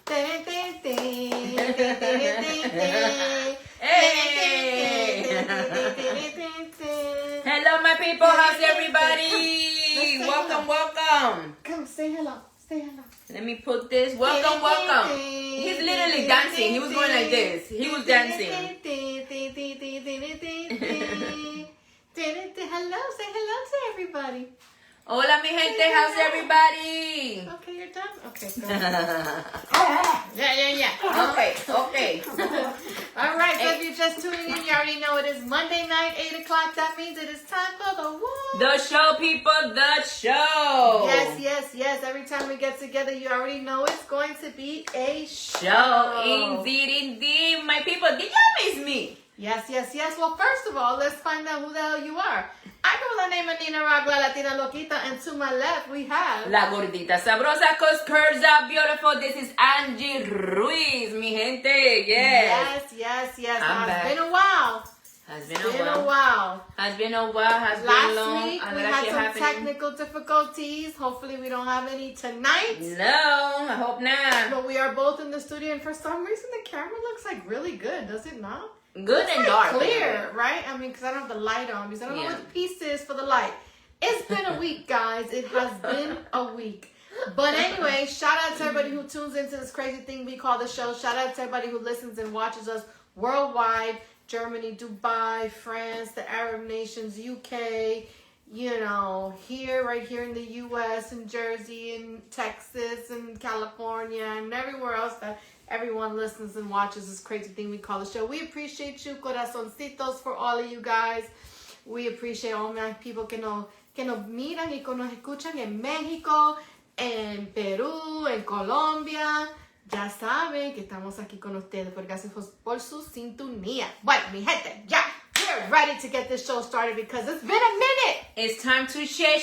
Hey! Hello, my people. How's everybody? Welcome. Come, say hello. Say hello. Let me put this. Welcome. He's literally dancing. He was going like this. He was dancing. Hello. Say hello to everybody. Hola, mi gente. How's everybody? Okay, you're done? Okay, go. Yeah. Okay. All right, so if you're just tuning in, you already know it is Monday night, 8 o'clock. That means it is time for the what? The show, people. The show. Yes. Every time we get together, you already know it's going to be a Show. Indeed. My people, did y'all miss me? Yes. Well, first of all, let's find out who the hell you are. I go by the name of Nina Rock, La Latina Loquita, and to my left we have La Gordita Sabrosa, cause curves are beautiful. This is Angie Ruiz, mi gente. Yes. I'm back. It's been a while. Has been a while. Last week we had some technical difficulties. Hopefully we don't have any tonight. No, I hope not. But we are both in the studio, and for some reason the camera looks like really good, does it not? Good and dark. Clear, right? I mean, because I don't have the light on, because I don't know what the piece is for the light. It's been a week, guys. It has been a week. But anyway, shout out to everybody who tunes into this crazy thing we call the show. Shout out to everybody who listens and watches us worldwide. Germany, Dubai, France, the Arab nations, UK, right here in the US, and Jersey, and Texas, and California, and everywhere else that everyone listens and watches this crazy thing we call the show. We appreciate you, corazoncitos, for all of you guys. We appreciate all my people que nos miran y que nos escuchan en México, en Perú, en Colombia. Ya saben que estamos aquí con ustedes, por gracias por su sintonía. Bueno, mi gente, ya. We're ready to get this show started because it's been a minute. It's time to share.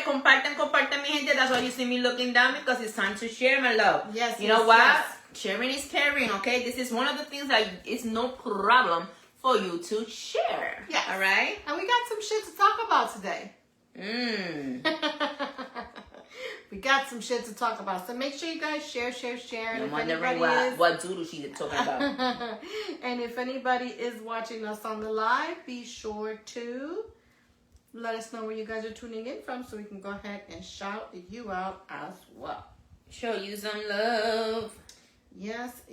Compartan, mi gente. That's why you see me looking down, because it's time to share, my love. Yes. You know what? Sharing is caring, okay? This is one of the things that it's no problem for you to share. Yes. All right? And we got some shit to talk about today. We got some shit to talk about. So make sure you guys share. And I'm wondering what doodle she's talking about. And if anybody is watching us on the live, be sure to let us know where you guys are tuning in from so we can go ahead and shout you out as well. Show you some love. Yes.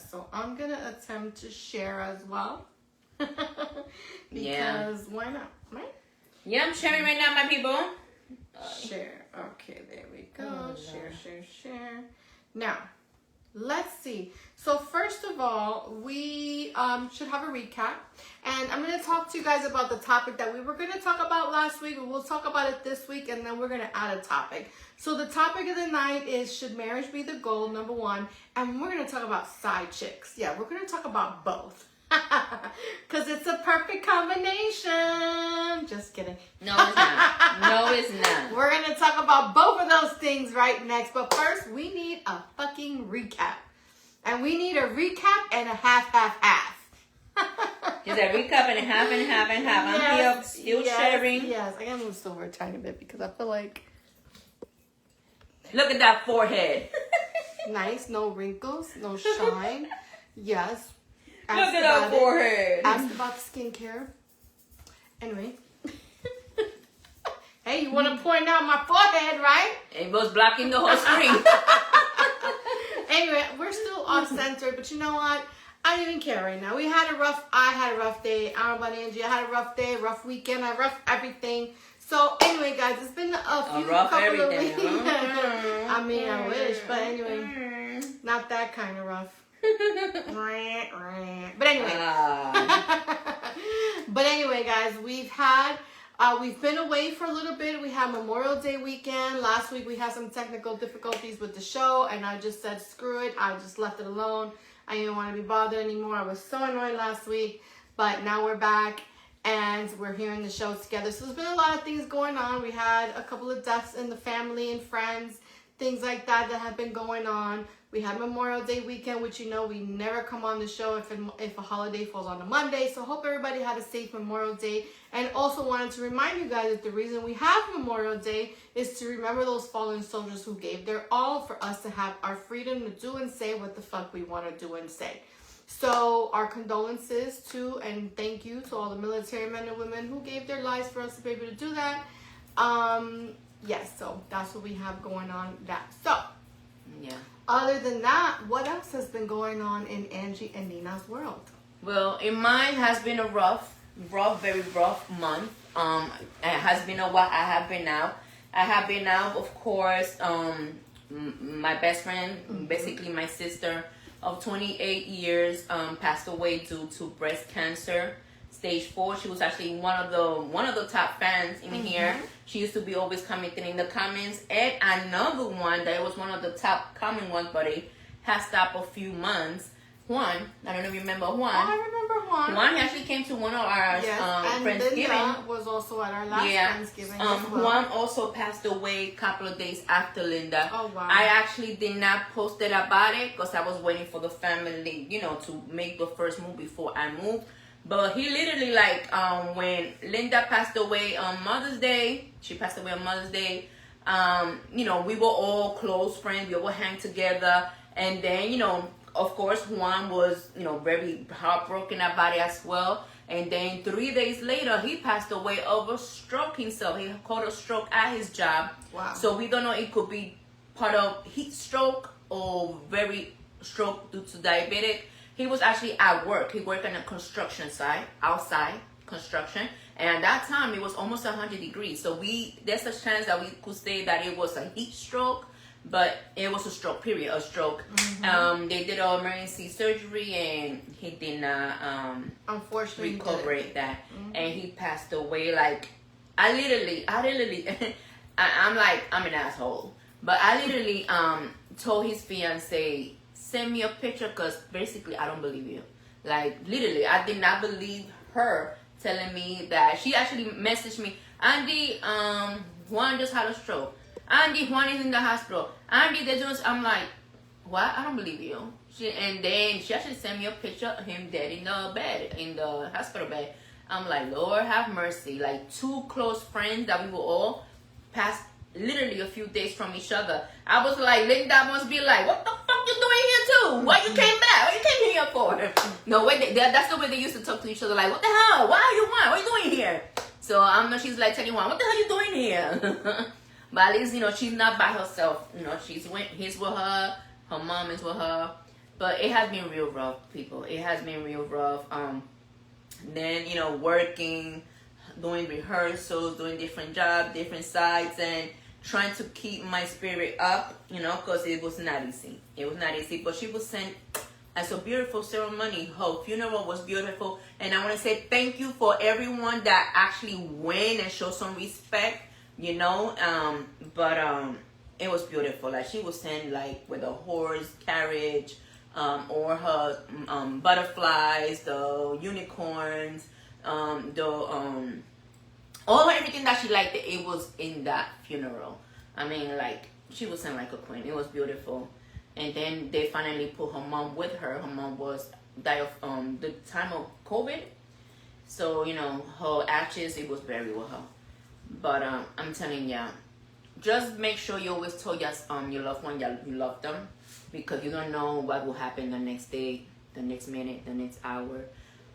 So I'm going to attempt to share as well. Because why not, right? Yeah, I'm sharing right now, my people. Share. Okay, there we go. Share. Now, let's see. So first of all, we should have a recap. And I'm going to talk to you guys about the topic that we were going to talk about last week. We'll talk about it this week, and then we're going to add a topic. So the topic of the night is, should marriage be the goal, number one. And we're going to talk about side chicks. Yeah, we're going to talk about both. Because it's a perfect combination. Just kidding. No, it's not. We're going to talk about both of those things right next. But first, we need a fucking recap. And we need a recap and a half. Just a recap and a half. I'm here still sharing. Yes, I gotta move this over a tiny bit because I feel like... Look at that forehead. Nice, no wrinkles, no shine. Yes. Look at that forehead. Asked about the skincare. Anyway. Hey, you want to point out my forehead, right? It was blocking the whole screen. Anyway, we're still off center, but you know what? I don't even care right now. I had a rough day. I don't know about Angie. I had a rough day, rough weekend. I roughed everything. So anyway, guys, it's been a couple of weeks. I mean, I wish, but anyway, not that kind of rough. But anyway, guys, we've been away for a little bit. We had Memorial Day weekend. Last week we had some technical difficulties with the show, and I just said screw it. I just left it alone. I didn't want to be bothered anymore. I was so annoyed last week, but now we're back and we're here in the show together. So there's been a lot of things going on. We had a couple of deaths in the family and friends things like that have been going on. We had Memorial Day weekend, which you know we never come on the show if a holiday falls on a Monday. So hope everybody had a safe Memorial Day. And also wanted to remind you guys that the reason we have Memorial Day is to remember those fallen soldiers who gave their all for us to have our freedom to do and say what the fuck we want to do and say. So our condolences to and thank you to all the military men and women who gave their lives for us to be able to do that. Yes, so that's what we have going on. So yeah. Other than that, what else has been going on in Angie and Nina's world? Well, in mine has been a very rough month. It has been a while. I have been out, of course. My best friend, basically my sister of 28 years, passed away due to breast cancer, stage 4. She was actually one of the top fans in here. She used to be always commenting in the comments. And another one that was one of the top comment ones, but it has stopped a few months. Juan, I don't know if you remember Juan. I remember Juan. Juan actually came to one of our and Friendsgiving. Linda was also at our last Friendsgiving as well. Juan also passed away a couple of days after Linda. Oh, wow. I actually did not post it about it because I was waiting for the family, to make the first move before I moved. But he literally, when Linda passed away on Mother's Day, she passed away on Mother's Day, we were all close friends. We all hang together. And then, of course, Juan was, very heartbroken about it as well. And then 3 days later, he passed away of a stroke himself. He caught a stroke at his job. Wow. So we don't know, it could be part of heat stroke or very stroke due to diabetic. He was actually at work. He worked on a construction site, outside construction. And at that time, it was almost 100 degrees. So there's a chance that we could say that it was a heat stroke, but it was a stroke, period, a stroke. They did an emergency surgery, and he did not unfortunately recover that. And he passed away. I literally, I'm an asshole. But I literally told his fiance, send me a picture, because basically I don't believe you. Literally, I did not believe her telling me that. She actually messaged me, Andy, Juan just had a stroke. Andy, Juan is in the hospital. Andy, they're just, I'm like, what? I don't believe you. And then she actually sent me a picture of him dead in the bed, in the hospital bed. I'm like, Lord have mercy. 2 close friends that we were all passed literally a few days from each other. I was like, Linda must be like, what the fuck you doing here too? Why you came back? What you came here for? No, wait, that's the way they used to talk to each other. Like, what the hell? Why are you Juan? What are you doing here? So she's like telling Juan, what the hell are you doing here? But at least, she's not by herself. He's with her. Her mom is with her. But it has been real rough, people. It has been real rough. Then, working, doing rehearsals, doing different jobs, different sites, and trying to keep my spirit up, because it was not easy. It was not easy. But she was sent as a beautiful ceremony. Her funeral was beautiful. And I want to say thank you for everyone that actually went and showed some respect. But it was beautiful. She was sent with a horse carriage, or her butterflies, the unicorns, all everything that she liked. It was in that funeral. I mean, she was sent like a queen. It was beautiful. And then they finally put her mom with her. Her mom was died of the time of COVID. So her ashes, it was buried with her. But I'm telling ya, just make sure you always tell your loved one you love them, because you don't know what will happen the next day, the next minute, the next hour.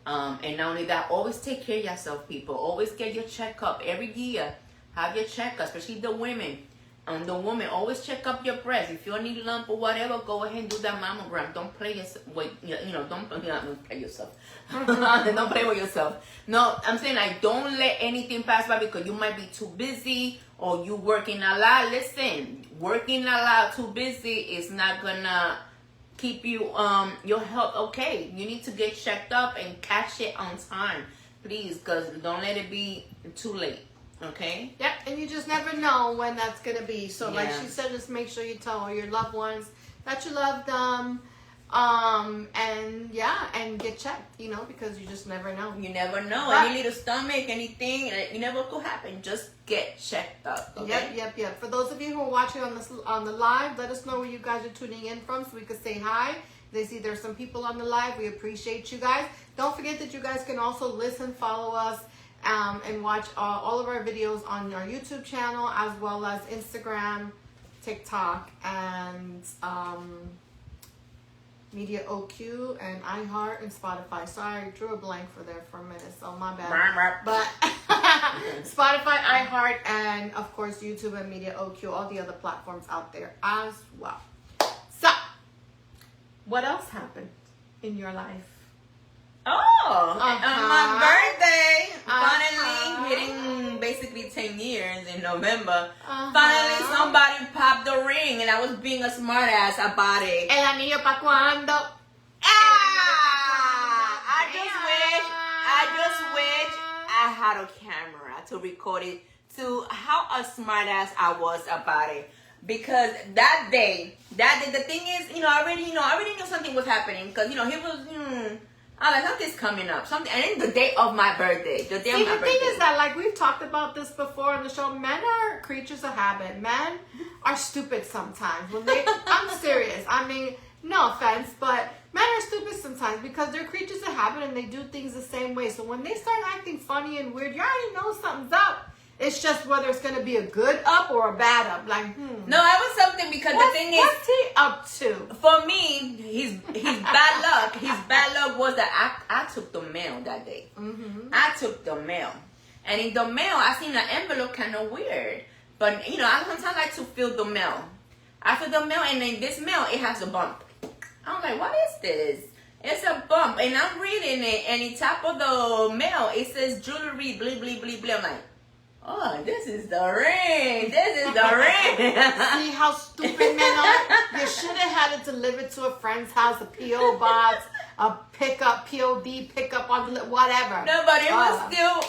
And not only that, always take care of yourself, people. Always get your checkup every year. Have your checkup, especially the women. The woman, always check up your breast. If you need a lump or whatever, go ahead and do that mammogram. Don't play yourself. Don't play yourself. Don't play with yourself. No, I'm saying don't let anything pass by because you might be too busy or you working a lot. Listen, working a lot, too busy is not gonna keep you your health okay. You need to get checked up and catch it on time, please, because don't let it be too late. Okay. Yep, and you just never know when that's gonna be. So, like she said, just make sure you tell your loved ones that you love them. And yeah, and get checked, you know, because you just never know. You never know. But, any little stomach, anything, you never could happen. Just get checked up. Okay? Yep. For those of you who are watching on the live, let us know where you guys are tuning in from so we could say hi. They see there's some people on the live. We appreciate you guys. Don't forget that you guys can also listen, follow us, and watch all of our videos on our YouTube channel, as well as Instagram, TikTok, and Media OQ, and iHeart, and Spotify. Sorry, I drew a blank for a minute, so my bad. But Spotify, iHeart, and of course YouTube and Media OQ, all the other platforms out there as well. So, what else happened in your life? On my birthday, finally hitting basically 10 years in November. Finally, somebody popped the ring, and I was being a smart ass about it. El anillo pa' cuando? I just wish I had a camera to record it to how a smart ass I was about it. Because that day, the thing is, I already knew something was happening. Because, he was, I was like, something's coming up. And then the day of my birthday. The thing is that, like, we've talked about this before on the show. Men are creatures of habit. Men are stupid sometimes. I'm serious. I mean, no offense, but men are stupid sometimes because they're creatures of habit and they do things the same way. So when they start acting funny and weird, you already know something's up. It's just whether it's going to be a good up or a bad up. Like, No, it was something because the thing is, what's he up to? For me, his bad luck. His bad luck was that I took the mail that day. Mm-hmm. I took the mail, and in the mail, I seen an envelope kind of weird. But I sometimes like to feel the mail. I feel the mail, and in this mail, it has a bump. I'm like, what is this? It's a bump, and I'm reading it, and in top of the mail, it says jewelry, blah blah blah blah. I'm like, oh, this is the ring. This is the ring. See how stupid men are? You should have had it delivered to a friend's house, a P.O. box, a pickup, P.O.D. pickup on whatever. No, but it was still,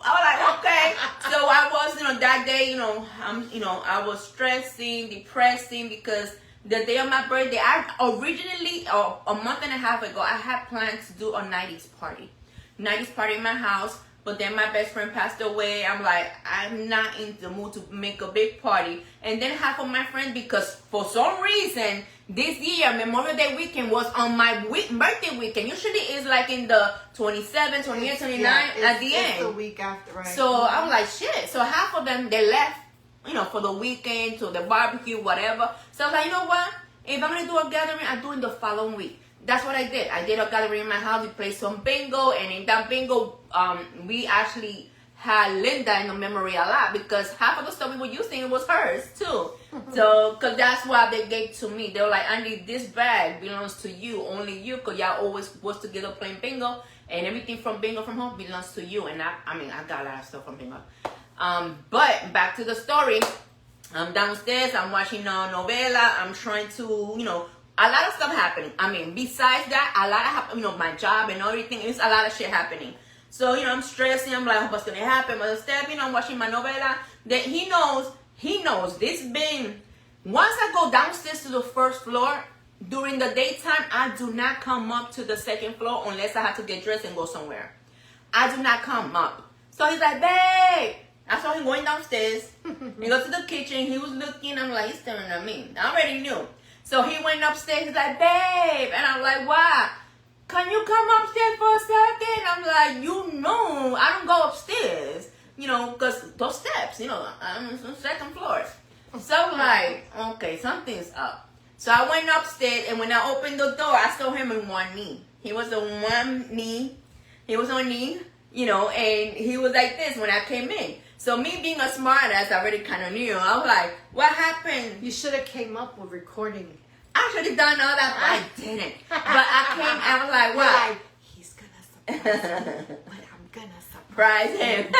I was like, okay. So I was, that day, I was stressing, depressing because the day of my birthday, I originally, a month and a half ago, I had planned to do a 90s party. 90s party in my house. But then my best friend passed away. I'm like, I'm not in the mood to make a big party. And then half of my friends, because for some reason, this year, Memorial Day weekend was on my birthday weekend. Usually it's like in the 27, 28, 29 at the end. It's the week after, right? So I was like, shit. So half of them, they left, for the weekend, to the barbecue, whatever. So I was like, you know what? If I'm going to do a gathering, I do it the following week. That's what I did. I did a gathering in my house. We played some bingo, and in that bingo, we actually had Linda in the memory a lot because half of the stuff we were using it was hers too. So, cause that's what they gave to me. They were like, Angie, this bag belongs to you, only you, cause y'all always was together playing bingo, and everything from bingo from home belongs to you. And I got a lot of stuff from bingo. But back to the story. I'm downstairs. I'm watching a novela. I'm trying to, a lot of stuff happening. Besides that, a lot of, my job and everything, it's a lot of shit happening. So, I'm stressing. I'm like, what's going to happen? But instead, I'm watching my novela. Then he knows this been, once I go downstairs to the first floor, during the daytime, I do not come up to the second floor unless I have to get dressed and go somewhere. I do not come up. So he's like, babe. I saw him going downstairs. He goes to the kitchen. He was looking. I'm like, he's staring at me. I already knew. So he went upstairs. He's like, babe. And I'm like, what? Can you come upstairs for a second? I'm like, I don't go upstairs. Because those steps, I'm on the second floor. So I'm like, okay, something's up. So I went upstairs, and when I opened the door, I saw him on one knee. He was on one knee. He was on knee, and he was like this when I came in. So me being a smart ass, I already kind of knew. I was like, what happened? You should have came up with recording. I should have done all that, but I didn't. But I came, I was like, what? Like, he's going to surprise me, but I'm going to surprise him.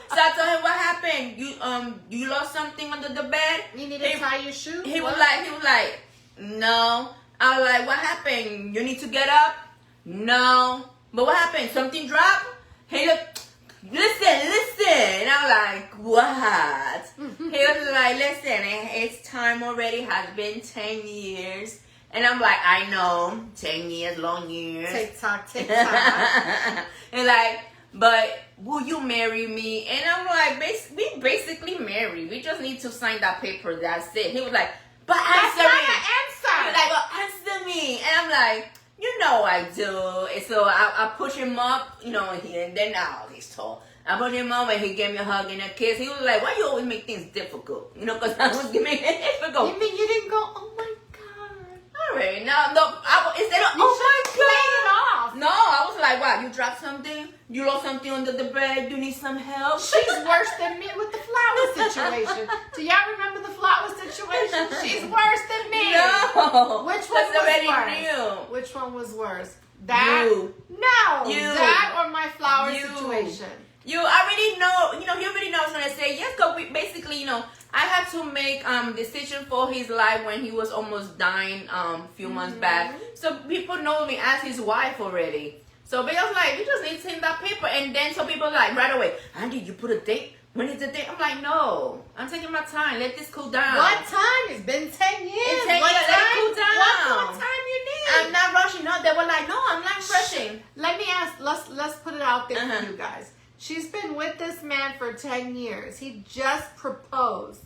So I told him, what happened? You lost something under the bed? You need to tie your shoe? He was like, no. I was like, what happened? You need to get up? No. But what happened? Something dropped? He looked, listen. And I was like, what? He was like, listen, it's time already. Has been 10 years. And I'm like, I know, 10 years, long years. TikTok, TikTok. And like, but will you marry me? And I'm like, we basically married. We just need to sign that paper. That's it. He was like, but That's answer not me. an answer. He was like, well, answer me. And I'm like, you know I do. And so I push him up, you know, and then now he's tall. I pushed him up and he gave me a hug and a kiss. He was like, why you always make things difficult? You know, because I was making it difficult. You mean you didn't go, oh my God. All right, now, instead of, You oh my should play it God. off. No, I was like, wow, you dropped something? You lost something under the bed? You need some help? She's worse than me with the flower situation. Do y'all remember the flower situation? She's worse than me. No. Which one That's already was worse? new. Which one was worse? That? You. No. You. That or my flower You. situation? You already know, you know, he already knows I was going to say yes, because we basically, you know, I had to make decision for his life when he was almost dying few months back. So people know me as his wife already. So they was like, we just need to send that paper. And then so people like right away, Angie, you put a date? When is the date? I'm like, no, I'm taking my time. Let this cool down. What time? It's been 10 years. It's 10 what years. time? Let it cool down. What time you need? I'm not rushing. No, they were like, no, I'm not rushing. Let me ask, let's put it out there Uh-huh. for you guys. She's been with this man for 10 years. He just proposed.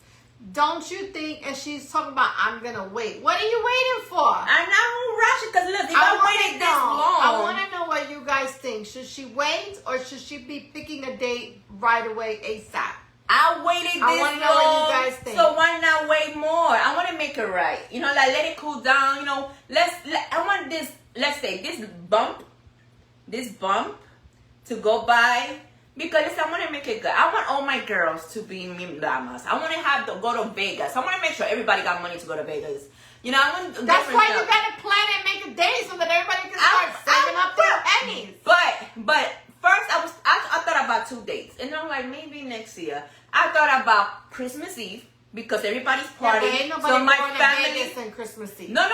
Don't you think, and she's talking about, I'm going to wait. What are you waiting for? I'm not rushing because look, if I waited this long. I want to know what you guys think. Should she wait or should she be picking a date right away ASAP? I waited this long. I want to know what you guys think. So why not wait more? I want to make it right. You know, like let it cool down. You know, I want this, let's say this bump to go by. Because I want to make it good. I want all my girls to be damas. I want to have to go to Vegas. I want to make sure everybody got money to go to Vegas. You know, I want. That's why you gotta plan and make a date so that everybody can start saving up their pennies. But first I thought about 2 dates, and I'm like maybe next year. I thought about Christmas Eve because everybody's partying. Yeah, ain't nobody so my going family. to Vegas on Christmas Eve. No.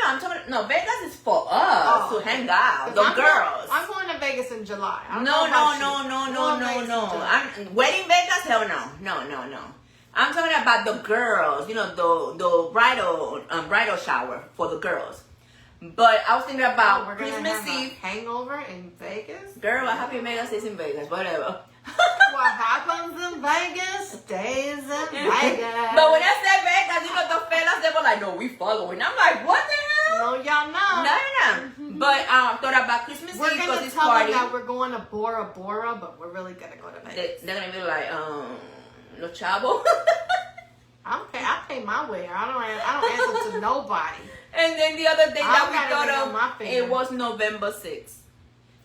I'm talking. No, Vegas is for us to hang out. The girls. I'm going to Vegas in July. No. I'm I'm wedding Vegas. Hell no. I'm talking about the girls. You know, the bridal shower for the girls. But I was thinking about we're gonna Christmas have Eve. a hangover in Vegas. Girl, what happened in Vegas is in Vegas. Whatever. What happens in Vegas stays in Vegas. But when I said Vegas, you know the fellas they were like, "No, we following." I'm like, "What the hell?" No, y'all know. No. But thought about Christmas We're Eve gonna because it's tell them party. that we're going to Bora Bora, but we're really gonna go to Vegas. They're gonna be like, no chavo. Okay, I pay my way. I don't answer to nobody. And then the other day that we got thought of, it was November 6th.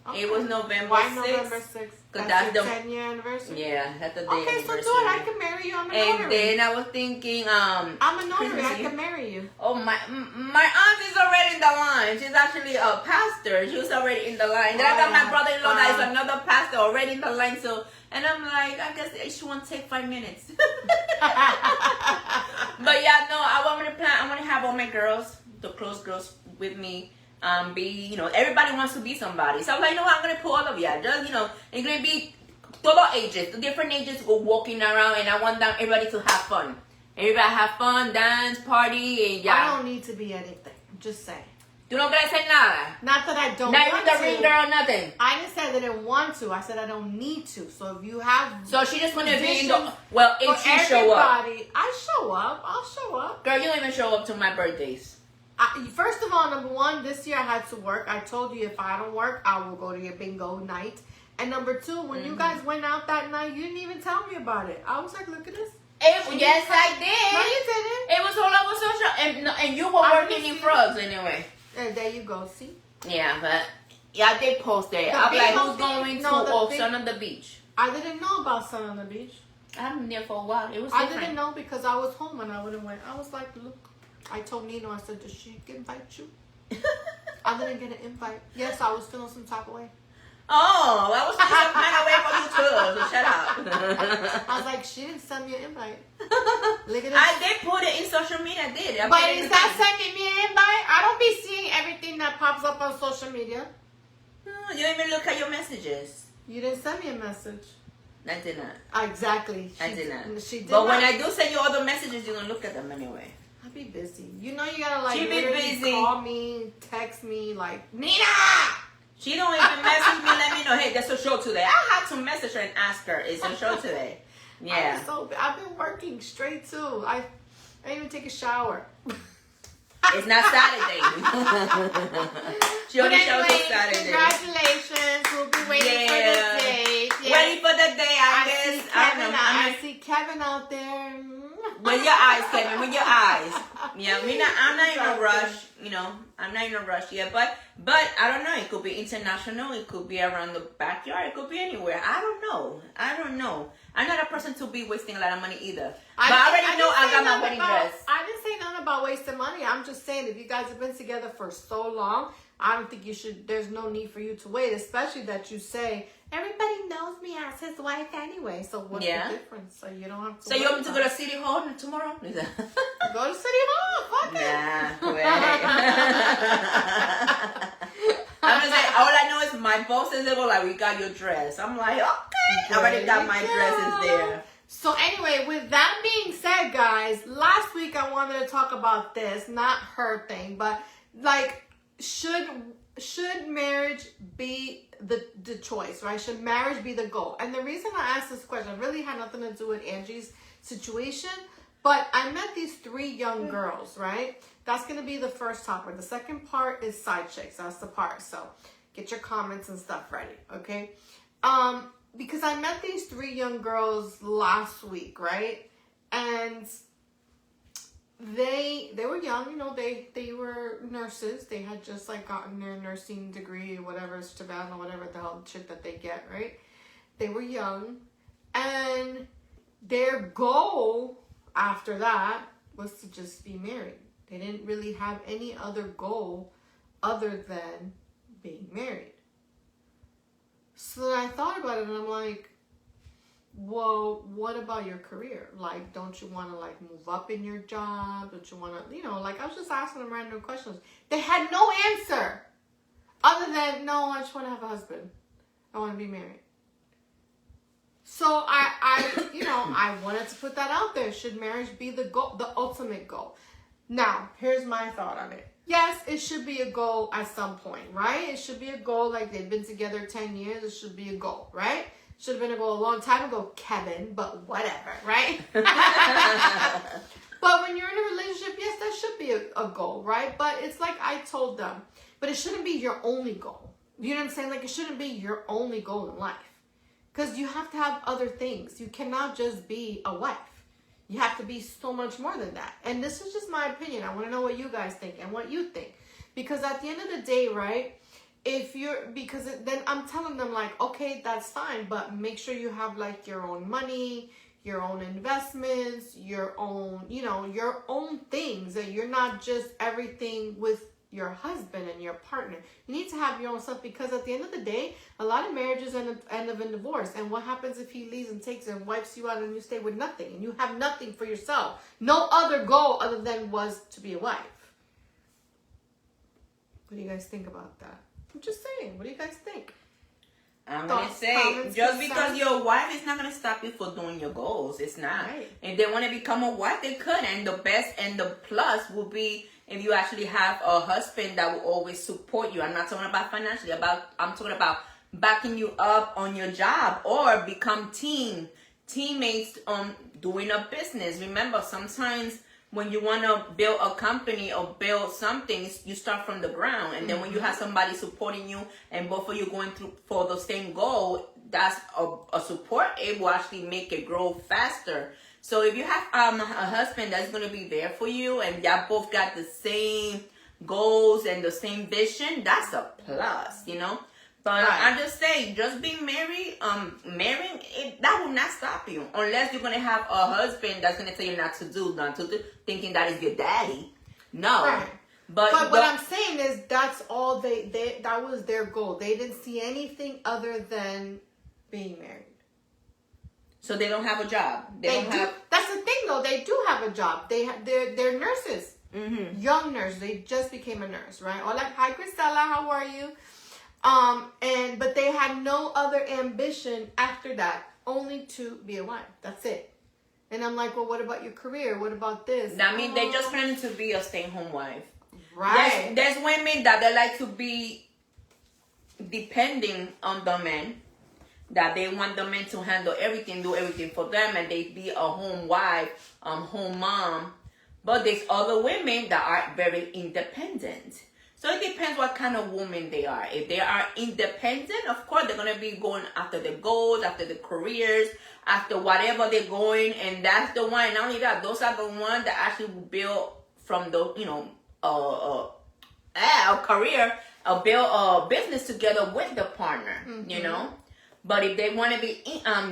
Okay. It was November Why 6th. November 6th? Because that's that's your the 10-year anniversary? Yeah, that's the day Okay, anniversary. so do it. I can marry you. I'm a notary. And then I was thinking, I'm a notary. Christmas I Eve. can marry you. Oh, my aunt is already in the line. She's actually a pastor. She was already in the line. Then I got my brother-in-law that is another pastor already in the line. So, and I'm like, I guess she won't take 5 minutes. But yeah, no, I want to plan. I want to have all my girls, the close girls with me. Everybody wants to be somebody. So I'm like, I'm going to put all of y'all. Just, it's going to be todo ages, the different ages go walking around, and I want everybody to have fun. Everybody have fun, dance, party, and yeah. I don't need to be anything. I'm just saying. Tú no quieres hacer nada. Not that I don't Not want even the to. ring girl, nothing. I didn't say that I didn't want to. I said I don't need to. So if you have So she just want to be in the... conditions Well, for if she show up. everybody, I show up. I'll show up. Girl, you don't even show up to my birthdays. First of all, number one, this year I had to work. I told you if I don't work, I will go to your bingo night. And number two, when you guys went out that night, you didn't even tell me about it. I was like, look at this. Yes, I did. No, you didn't. It was all over social... And you were working in frogs anyway. And there you go. See? Yeah, but... Yeah, I did post it. I'm like, who's going to Sun on the Beach? I didn't know about Sun on the Beach. I've been there for a while. It was I different. didn't know because I was home and I wouldn't went. I was like, look. I told Nino, I said, does she invite you? I didn't get an invite. Yes, I was feeling some type of way. Oh, I was feeling some kind of way for you too, so shut up. I was like, she didn't send me an invite. Look at this. I did put it in social media, I did. But is that sending me an invite? I don't be seeing everything that pops up on social media. You don't even look at your messages. You didn't send me a message. I did not. Exactly. I did not. She did but not. when I do send you other messages, you're going to look at them anyway. I'll be busy. You know, you gotta like She be literally busy. call me, text me, like Nina. She don't even message me, let me know, hey, there's a show today. I had to message her and ask her, is there a show today? Yeah. I've been working straight too. I didn't even take a shower. It's not Saturday. She only shows us Saturday. Congratulations. We'll be waiting for the day. Yeah. Waiting for the day, I guess. I see Kevin out there. With your eyes, Kevin, with your eyes. Yeah, I'm not in a rush, you know. I'm not in a rush yet. But I don't know. It could be international. It could be around the backyard. It could be anywhere. I don't know. I'm not a person to be wasting a lot of money either. But I already know I got my wedding dress. I didn't say nothing about wasting money. I'm just saying if you guys have been together for so long, I don't think you should. There's no need for you to wait, especially that you say everybody knows me as his wife anyway. So what's the difference? So you don't have to. So you want me to go to City Hall tomorrow? Go to City Hall. Fuck it. Nah, wait. I'm gonna say all I know is my boss is able like we got your dress. I'm like okay, I already got my dresses there. So anyway, with that being said, guys, last week I wanted to talk about this, not her thing, but like should marriage be the choice, right? Should marriage be the goal? And the reason I asked this question really had nothing to do with Angie's situation, but I met these 3 young girls, right? That's going to be the first topic. The second part is side chicks. That's the part. So get your comments and stuff ready, okay? Because I met these 3 young girls last week, right? And they were young, you know, they were nurses. They had just like gotten their nursing degree or whatever, Esteban or whatever the hell shit that they get, right? They were young. And their goal after that was to just be married. They didn't really have any other goal other than being married. So then I thought about it and I'm like, well, what about your career? Like, don't you want to like move up in your job? Don't you want to, you know, like I was just asking them random questions. They had no answer other than, no, I just want to have a husband. I want to be married. So I you know, I wanted to put that out there. Should marriage be the goal, the ultimate goal? Now, here's my thought on it. Yes, it should be a goal at some point, right? It should be a goal like they've been together 10 years. It should be a goal, right? Should have been a goal a long time ago, Kevin, but whatever, right? But when you're in a relationship, yes, that should be a goal, right? But it's like I told them, but it shouldn't be your only goal. You know what I'm saying? Like it shouldn't be your only goal in life. Because you have to have other things. You cannot just be a wife. You have to be so much more than that. And this is just my opinion. I want to know what you guys think and what you think. Because at the end of the day, right, then I'm telling them like, okay, that's fine, but make sure you have like your own money, your own investments, your own, you know, your own things, that you're not just everything with your husband and your partner. You need to have your own stuff, because at the end of the day, a lot of marriages end up in divorce. And what happens if he leaves and takes and wipes you out and you stay with nothing and you have nothing for yourself? No other goal other than was to be a wife. What do you guys think about that? I'm just saying, what do you guys think? I'm going to say, just because you're a wife, it's not going to stop you from doing your goals. It's not. Right. If they want to become a wife, they could. And the best and the plus will be if you actually have a husband that will always support you. I'm not talking about financially. I'm talking about backing you up on your job, or become teammates doing a business. Remember, sometimes when you want to build a company or build something, you start from the ground. And then when you have somebody supporting you and both of you going through for the same goal, that's a support. It will actually make it grow faster. So if you have a husband that's going to be there for you and y'all both got the same goals and the same vision, that's a plus, you know. But right. I just say, just being married, marrying, that will not stop you. Unless you're going to have a husband that's going to tell you not to do, thinking that is your daddy. No. Right. But what I'm saying is that's all that was their goal. They didn't see anything other than being married. So they don't have a job. That's the thing, though. They do have a job. They're nurses. Mm-hmm. Young nurses. They just became a nurse, right? Or like, hi, Cristela, how are you? But they had no other ambition after that, only to be a wife. That's it. And I'm like, well, what about your career? What about this? That means they just planning to be a stay-at-home wife. Right. There's women that they like to be depending on the men, that they want the men to handle everything, do everything for them, and they be a home wife, home mom. But there's other women that are very independent. So it depends what kind of woman they are. If they are independent, of course, they're going to be going after the goals, after the careers, after whatever they're going. And that's the one. Not only that, those are the ones that actually will build from the, a career, build a business together with the partner, you know. But if they want to be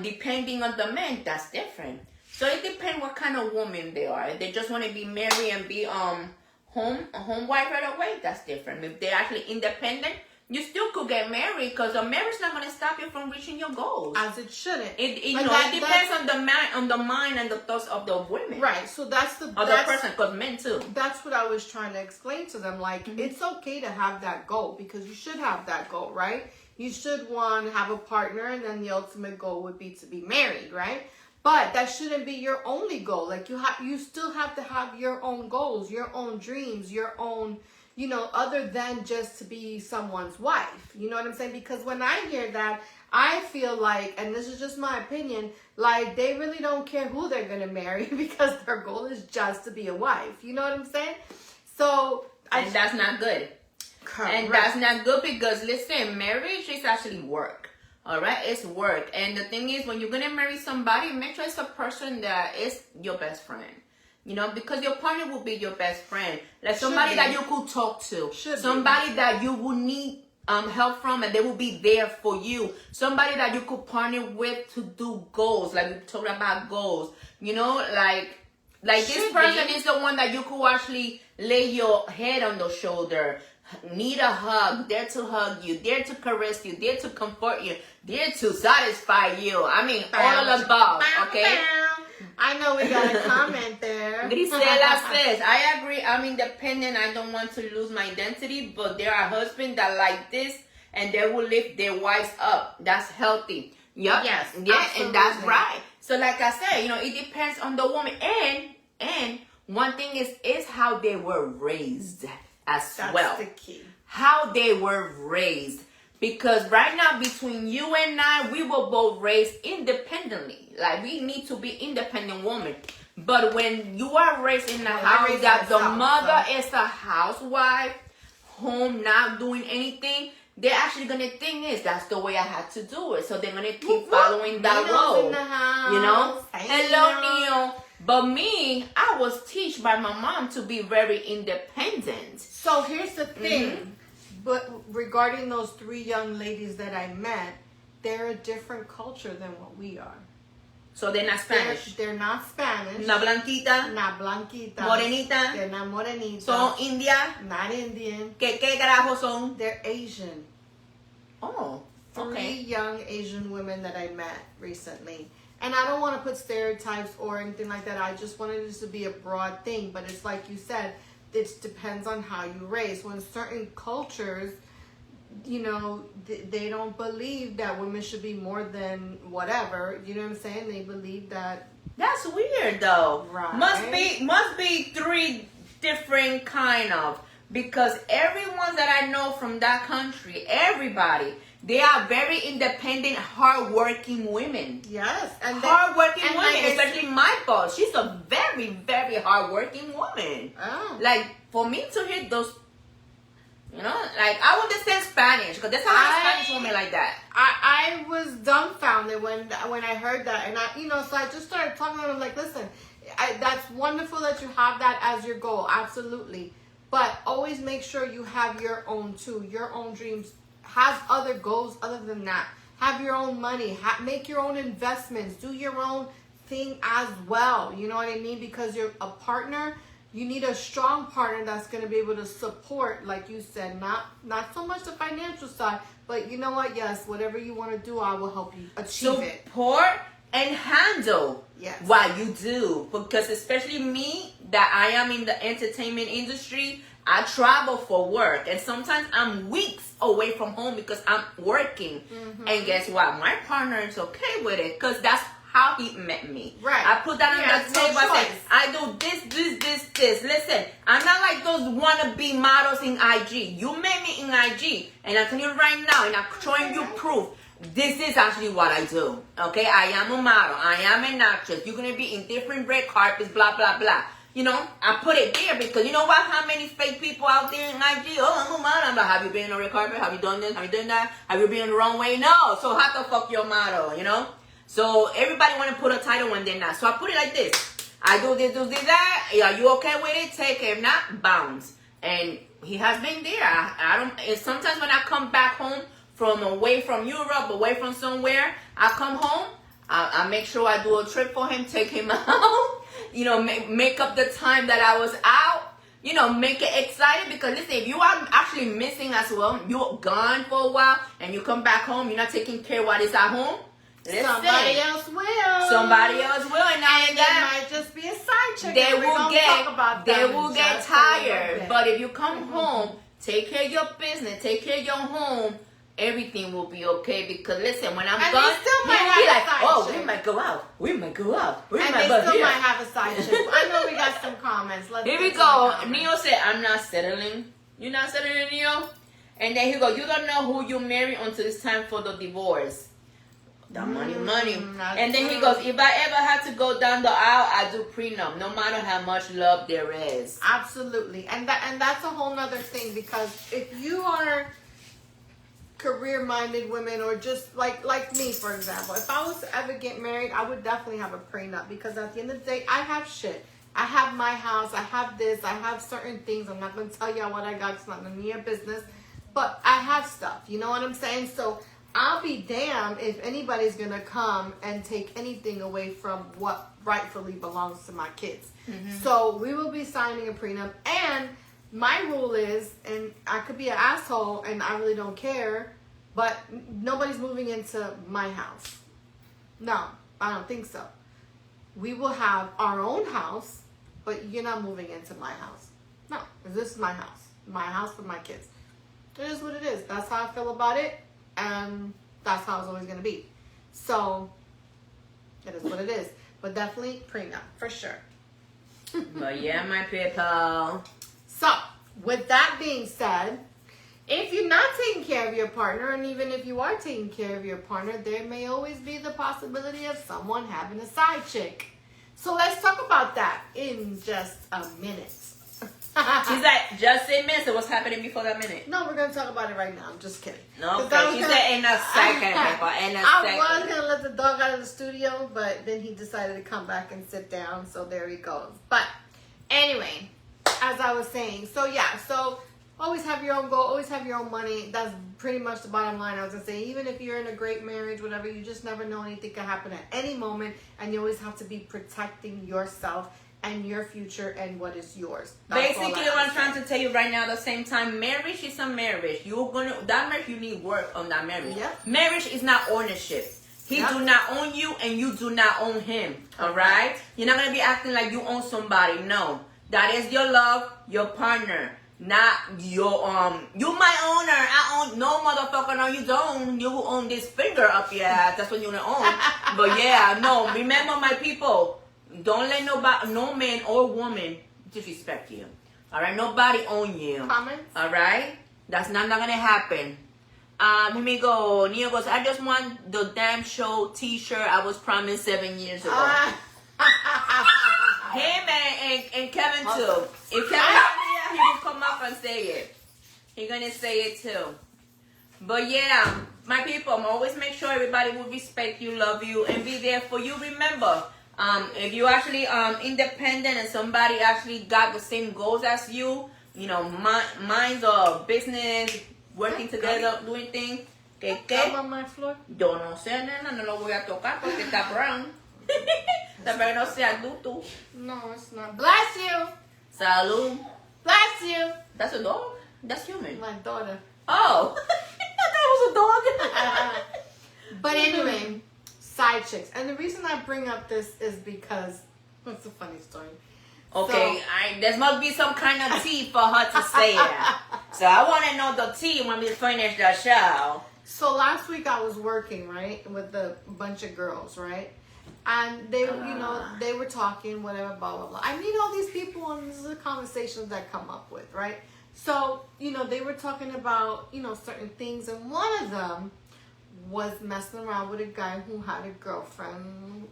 depending on the man, that's different. So it depends what kind of woman they are. If they just want to be married and be a home wife right away, that's different. If they're actually independent, you still could get married, because a marriage is not going to stop you from reaching your goals. As it shouldn't. It depends on the man, on the mind and the thoughts of the women. Right. So that's the other person, because men too. That's what I was trying to explain to them. Like, it's okay to have that goal, because you should have that goal, right? You should want to have a partner, and then the ultimate goal would be to be married, right? But that shouldn't be your only goal. Like, you still have to have your own goals, your own dreams, your own, other than just to be someone's wife. You know what I'm saying? Because when I hear that, I feel like, and this is just my opinion, like they really don't care who they're going to marry, because their goal is just to be a wife. You know what I'm saying? So, and that's not good. Correct. And that's not good, because listen, marriage is actually work. All right, it's work. And the thing is, when you're going to marry somebody, make sure it's a person that is your best friend. Because your partner will be your best friend. Like somebody that you could talk to. Somebody that you will need help from, and they will be there for you. Somebody that you could partner with to do goals. Like we talked about goals. Like this person is the one that you could actually lay your head on the shoulder. Need a hug, there to hug you, there to caress you, there to comfort you, there to satisfy you. I mean, all of the above, okay? I know we got a comment there. Grisela says, I agree, I'm independent, I don't want to lose my identity, but there are husbands that like this, and they will lift their wives up. That's healthy. Yep. Yes. Yeah, absolutely. And that's right. So like I said, it depends on the woman. And one thing is how they were raised. That's the key. How they were raised. Because right now, between you and I, we were both raised independently. Like, we need to be independent women. But when you are raised in a house that the mother is a housewife, home, not doing anything, they're actually going to think that's the way I had to do it. So they're going to keep following that road. Hello, Neil. But me, I was taught by my mom to be very independent. So here's the thing. But regarding those 3 young ladies that I met, they're a different culture than what we are. So they're not Spanish? They're not Spanish. Not blanquita? Not blanquita. Morenita? They're not morenita. Son India? Not Indian. ¿Qué carajo son? They're Asian. Oh, okay. 3 young Asian women that I met recently. And I don't want to put stereotypes or anything like that. I just wanted this to be a broad thing. But it's like you said, it depends on how you raise. When certain cultures, they don't believe that women should be more than whatever. You know what I'm saying? They believe that. That's weird, though. Right. Must be 3 different kind of. Because everyone that I know from that country, everybody, they are very independent, hardworking women. Yes. Hardworking women, especially my boss. She's a very, very hardworking woman. Oh. Like, for me to hear those, I understand Spanish, because there's a lot of Spanish women like that. I was dumbfounded when I heard that. And so I just started talking to them like, listen, that's wonderful that you have that as your goal. Absolutely. But always make sure you have your own too, your own dreams. Have other goals other than that. Have your own money. Make your own investments. Do your own thing as well. You know what I mean? Because you're a partner. You need a strong partner that's going to be able to support, like you said, not so much the financial side, but you know what? Yes, whatever you want to do, I will help you achieve it. Support and handle what you do. Because especially me, that I am in the entertainment industry, I travel for work, and sometimes I'm weeks away from home because I'm working. And guess what? My partner is okay with it, because that's how he met me. Right. I put that on the table. No I said, I do this. Listen, I'm not like those wannabe models in IG. You met me in IG, and I'm telling you right now, and I'm showing you proof. This is actually what I do. Okay, I am a model. I am an actress. You're gonna be in different red carpets, blah blah blah. You know, I put it there because you know what? How many fake people out there in IG? Oh, I'm a model. I'm like, have you been on a red carpet? Have you done this? Have you done that? Have you been on the wrong way? No. So how the fuck you're a model? You know? So everybody want to put a title when they're not. So I put it like this. I do this, that. Are you okay with it? Take it. If not, bounce. And he has been there. I don't. And sometimes when I come back home from away from Europe, away from somewhere, I come home. I make sure I do a trip for him, take him out. You know, make up the time that I was out. You know, make it exciting because listen, if you are actually missing as well, you're gone for a while, and you come back home, you're not taking care of what is at home. Listen, somebody else will. Somebody else will, and now and that might just be a side chick. They will get tired. But if you come home, take care of your business, take care of your home. Everything will be okay because listen, when I'm gone, still might he'll be like, have a side "Oh, chick. we might go out. We might go out. We And might they go still here." might have a side chick. I know we got some comments. Let's Here we get go. some comments. Neo said, "I'm not settling. You're not settling, Neo." And then he go, "You don't know who you marry until it's time for the divorce." The money. And then he goes, "If I ever had to go down the aisle, I do prenup, no matter how much love there is." Absolutely, and that's a whole nother thing because if you are career-minded women or just like me, for example, if I was to ever get married, I would definitely have a prenup because at the end of the day, I have shit. I have my house. I have this. I have certain things. I'm not going to tell y'all what I got. It's not none of your business. But I have stuff. You know what I'm saying? So I'll be damned if anybody's going to come and take anything away from what rightfully belongs to my kids. Mm-hmm. So we will be signing a prenup. And my rule is, and I could be an asshole and I really don't care, but nobody's moving into my house. No, I don't think so. We will have our own house, but you're not moving into my house. No, this is my house for my kids. It is what it is. That's how I feel about it, and that's how it's always going to be. So, it is what it is. But definitely prenup, for sure. But yeah, my people. So, with that being said, if you're not taking care of your partner, and even if you are taking care of your partner, there may always be the possibility of someone having a side chick. So let's talk about that in just a minute. She's like, just a minute. So what's happening before that minute? No, we're going to talk about it right now. I'm just kidding. No, okay. She said in a second, people. In a second. I was going to let the dog out of the studio, but then he decided to come back and sit down. So there he goes. But anyway, as I was saying, so yeah, so always have your own goal, always have your own money. That's pretty much the bottom line. I was going to say, even if you're in a great marriage, whatever, you just never know, anything can happen at any moment. And you always have to be protecting yourself and your future and what is yours. That's basically what I'm trying to tell you right now at the same time, marriage is a marriage. That marriage, you need work on that marriage. Yep. Marriage is not ownership. He do not own you and you do not own him. All right? You're not going to be acting like you own somebody. No. That is your love, your partner. Not your you my owner. I own no motherfucker. No, you don't. You own this finger up your ass. That's what you own. But yeah, no. Remember, my people, don't let nobody, no man or woman, disrespect you. All right, nobody own you. Comments. All right, that's not gonna happen. Here we go. Nia goes, I just want the damn show T-shirt I was promised 7 years ago. Him and Kevin too. If Kevin he will come up and say it. He's gonna say it too. But yeah, my people, always make sure everybody will respect you, love you, and be there for you. Remember, if you actually independent and somebody actually got the same goals as you, you know, minds or business, working together, doing things. ¿Qué? Yo no sé, nena, no lo voy a tocar porque está brown. También no sea dutu. No, it's not. Bless you. Salud. Bless you. That's a dog? That's human. My daughter. Oh. I thought it was a dog. But anyway, side chicks. And the reason I bring up this is because it's a funny story. Okay, so, there must be some kind of tea for her to say that. So I want to know the tea when we finish the show. So last week I was working, right, with a bunch of girls, right? And they, they were talking, whatever, blah, blah, blah. I meet all these people, and this is the conversations that come up with, right? So, they were talking about, certain things, and one of them was messing around with a guy who had a girlfriend,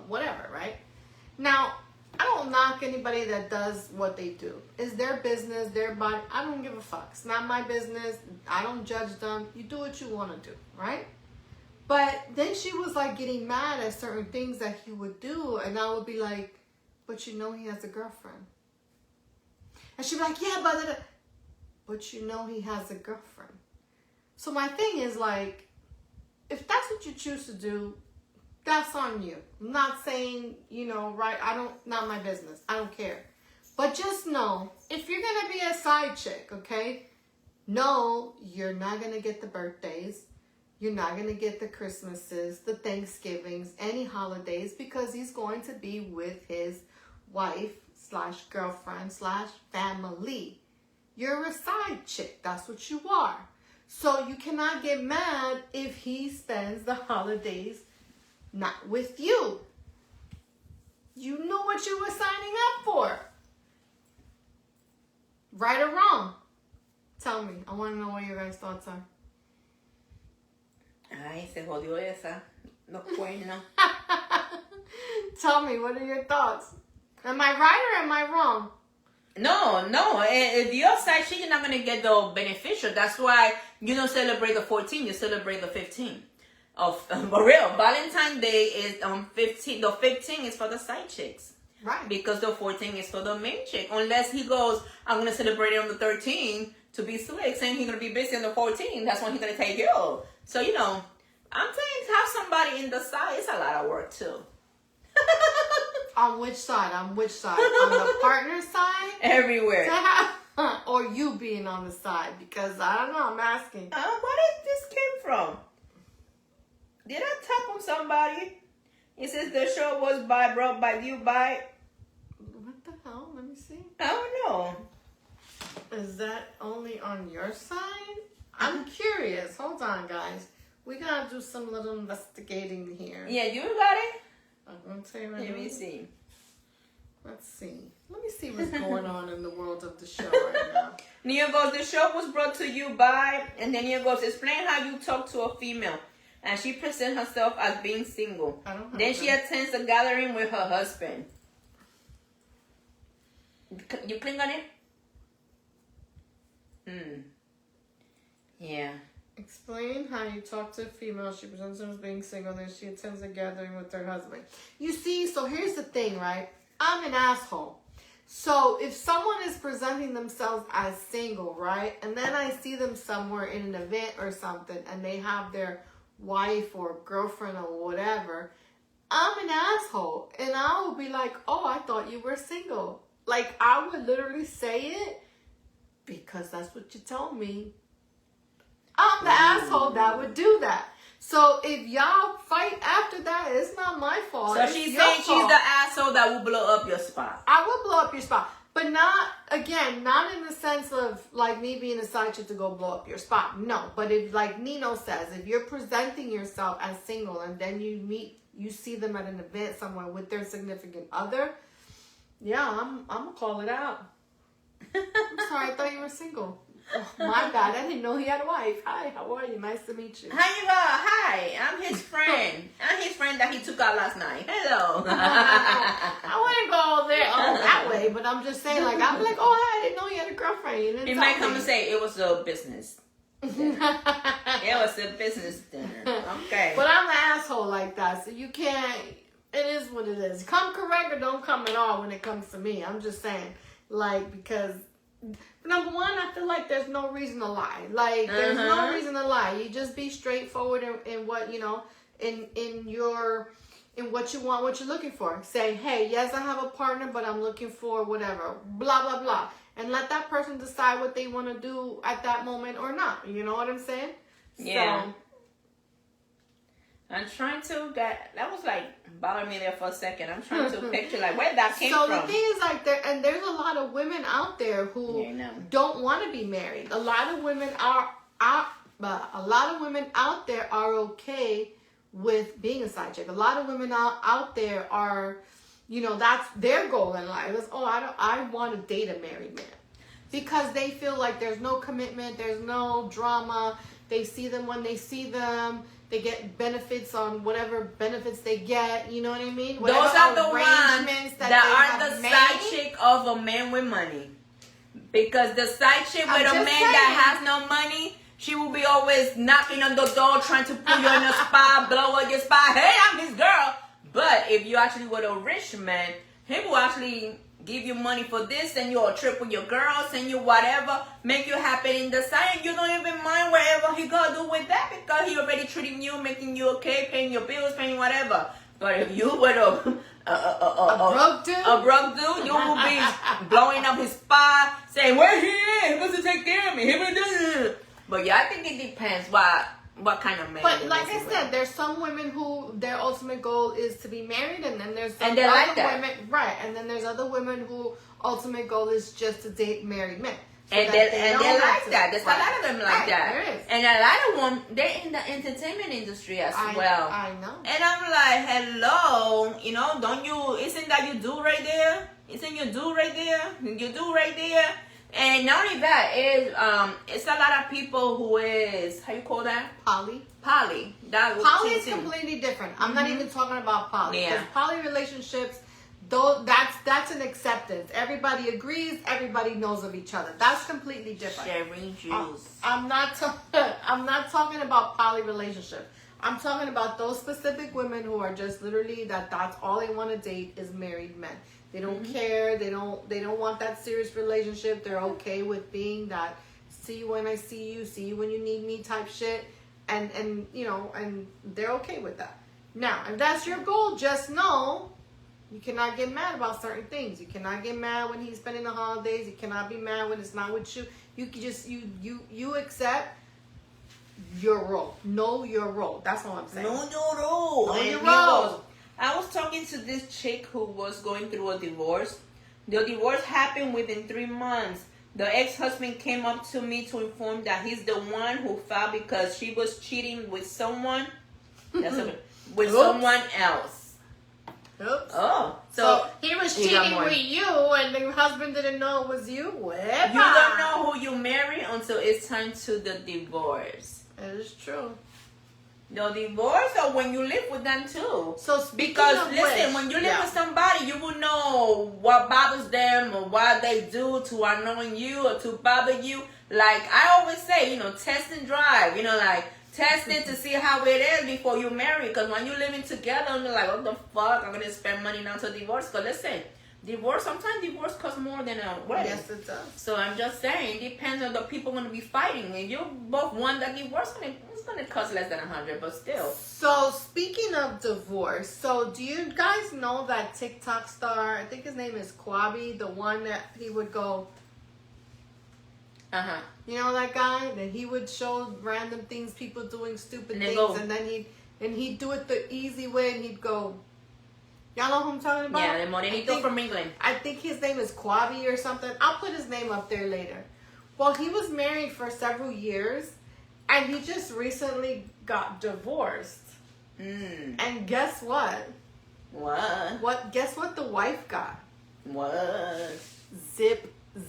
whatever, right? Now, I don't knock anybody that does what they do. It's their business, their body. I don't give a fuck. It's not my business. I don't judge them. You do what you want to do, right? But then she was like getting mad at certain things that he would do. And I would be like, but he has a girlfriend. And she'd be like, yeah, but he has a girlfriend. So my thing is like, if that's what you choose to do, that's on you. I'm not saying, right, not my business. I don't care. But just know, if you're going to be a side chick, okay, no, you're not going to get the birthdays. You're not going to get the Christmases, the Thanksgivings, any holidays, because he's going to be with his wife / girlfriend / family. You're a side chick. That's what you are. So you cannot get mad if he spends the holidays not with you. You knew what you were signing up for. Right or wrong? Tell me. I want to know what your guys' thoughts are. Ay, se jodió esa. Los cuernos. Tell me, what are your thoughts? Am I right or am I wrong? No. If you're a side chick, you're not going to get the beneficial. That's why you don't celebrate the 14th. You celebrate the 15th. For real, Valentine's Day is 15. The 15th is for the side chicks. Right. Because the 14th is for the main chick. Unless he goes, I'm going to celebrate it on the 13th to be slick, saying he's going to be busy on the 14th. That's when he's going to take you. So, I'm saying to have somebody in the side, it's a lot of work too. On which side? On the partner side? Everywhere. Or you being on the side? Because I don't know, I'm asking. Where did this came from? Did I tap on somebody? It says the show was brought by you by... What the hell? Let me see. I don't know. Is that only on your side? I'm curious. Hold on, guys. We gotta do some little investigating here. Yeah, you got it? I'm gonna tell you right Let now. me see. Let's see. Let me see what's going on in the world of the show right now. Nia goes, the show was brought to you by... And then Nia goes, explain how you talk to a female. And she presents herself as being single. Then she attends a gathering with her husband. You click on it? Yeah. Explain how you talk to a female. She presents herself as being single. Then she attends a gathering with her husband. You see, so here's the thing, right? I'm an asshole. So if someone is presenting themselves as single, right? And then I see them somewhere in an event or something, and they have their wife or girlfriend or whatever, I'm an asshole. And I will be like, oh, I thought you were single. Like, I would literally say it because that's what you told me. I'm the asshole that would do that. So if y'all fight after that, it's not my fault. So she's saying she's the asshole that will blow up your spot. I will blow up your spot. But not in the sense of like me being a side chick to go blow up your spot. No. But if, like Nino says, if you're presenting yourself as single and then you see them at an event somewhere with their significant other, yeah, I'm gonna call it out. I'm sorry, I thought you were single. Oh, my bad. I didn't know he had a wife. Hi, how are you? Nice to meet you. How you go? Hi, I'm his friend. I'm his friend that he took out last night. Hello. I wouldn't go there that way, but I'm just saying, like, I'm like, oh, I didn't know you had a girlfriend. You didn't he might come and say it was a business. It was a business dinner. Okay. But I'm an asshole like that, so you can't. It is what it is. Come correct or don't come at all when it comes to me. I'm just saying, like, because number one, I feel like there's no reason to lie. Like, there's no reason to lie. You just be straightforward in what, in what you want, what you're looking for. Say, hey, yes, I have a partner, but I'm looking for whatever, blah, blah, blah. And let that person decide what they want to do at that moment or not. You know what I'm saying? Yeah. So, I'm trying to that was like bothering me there for a second. I'm trying to picture like where that came from. So the thing is like there's a lot of women out there who don't want to be married. A lot of women out there are okay with being a side chick. A lot of women out there are, you know, that's their goal in life. Is, oh, I want to date a married man. Because they feel like there's no commitment, there's no drama. They see them when they see them. They get benefits on whatever benefits they get. You know what I mean? Whatever those are the ones arrangements that are the side chick of a man with money. Because the side chick with a man that has no money, she will be always knocking on the door, trying to put you in a spot, blow up your spot. Hey, I'm his girl. But if you actually with a rich man, he will actually give you money for this, send you a trip with your girl, send you whatever, make you happy in the side, and you don't even mind wherever he go do with that because he already treating you, making you okay, paying your bills, paying whatever. But if you with a broke dude, you will be blowing up his spot, saying, where he is? He supposed to take care of me. But yeah, I think it depends what kind of man. But like I said, there's some women who their ultimate goal is to be married, and then there's some other like women, right? And then there's other women who ultimate goal is just to date married men. So and they like that. There's a lot of them like that. There is. And a lot of them, they're in the entertainment industry as well. I know. And I'm like, hello, you know, don't you, isn't that you do right there? Isn't you do right there? You do right there? And not only that, it's a lot of people who is, how you call that? Poly. Poly. Poly is completely different. I'm not even talking about poly. Yeah. Because poly relationships, though, that's an acceptance. Everybody agrees. Everybody knows of each other. That's completely different. Sharing juice. I'm not talking about poly relationships. I'm talking about those specific women who are just literally that's all they want to date is married men. They don't care. They don't want that serious relationship. They're okay with being that see you when I see you when you need me type shit. And you know, and they're okay with that. Now, if that's your goal, just know you cannot get mad about certain things. You cannot get mad when he's spending the holidays. You cannot be mad when it's not with you. You can just you accept your role. Know your role. That's all I'm saying. Know your role. Know your role. I was talking to this chick who was going through a divorce. The divorce happened within 3 months. The ex-husband came up to me to inform that he's the one who filed because she was cheating with someone. Someone else. Oops. Oh, so he was cheating with you, and the husband didn't know it was you. Wepa. You don't know who you marry until it's time to the divorce. That is true. The divorce, or when you live with them too. So because listen, when you live with somebody, you will know what bothers them or what they do to annoy you or to bother you. Like I always say, you know, test and drive. You know, like test it to see how it is before you marry. Because when you're living together, you're like, what the fuck? I'm gonna spend money now to divorce. Because listen, sometimes divorce costs more than a wedding. Yes, it does. So I'm just saying, it depends on the people going to be fighting. If you both want that divorce, it's going to cost less than 100, but still. So speaking of divorce, so do you guys know that TikTok star? I think his name is Kwabi, the one that he would go. You know that guy that he would show random things, people doing stupid things, and then he'd do it the easy way, and he'd go. Y'all know who I'm talking about? Yeah, the morenito from England. I think his name is Kwabi or something. I'll put his name up there later. Well, he was married for several years, and he just recently got divorced. And guess what? What? Guess what the wife got? What?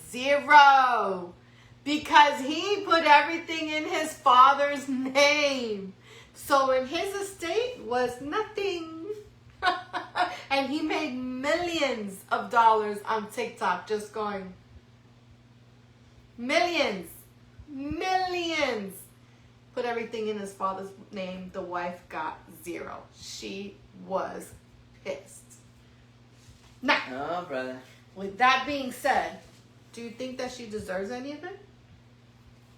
Zero. Because he put everything in his father's name. So in his estate was nothing. And he made millions of dollars on TikTok just going. Millions. Put everything in his father's name. The wife got zero. She was pissed. Now, oh, brother. With that being said, do you think that she deserves any of it?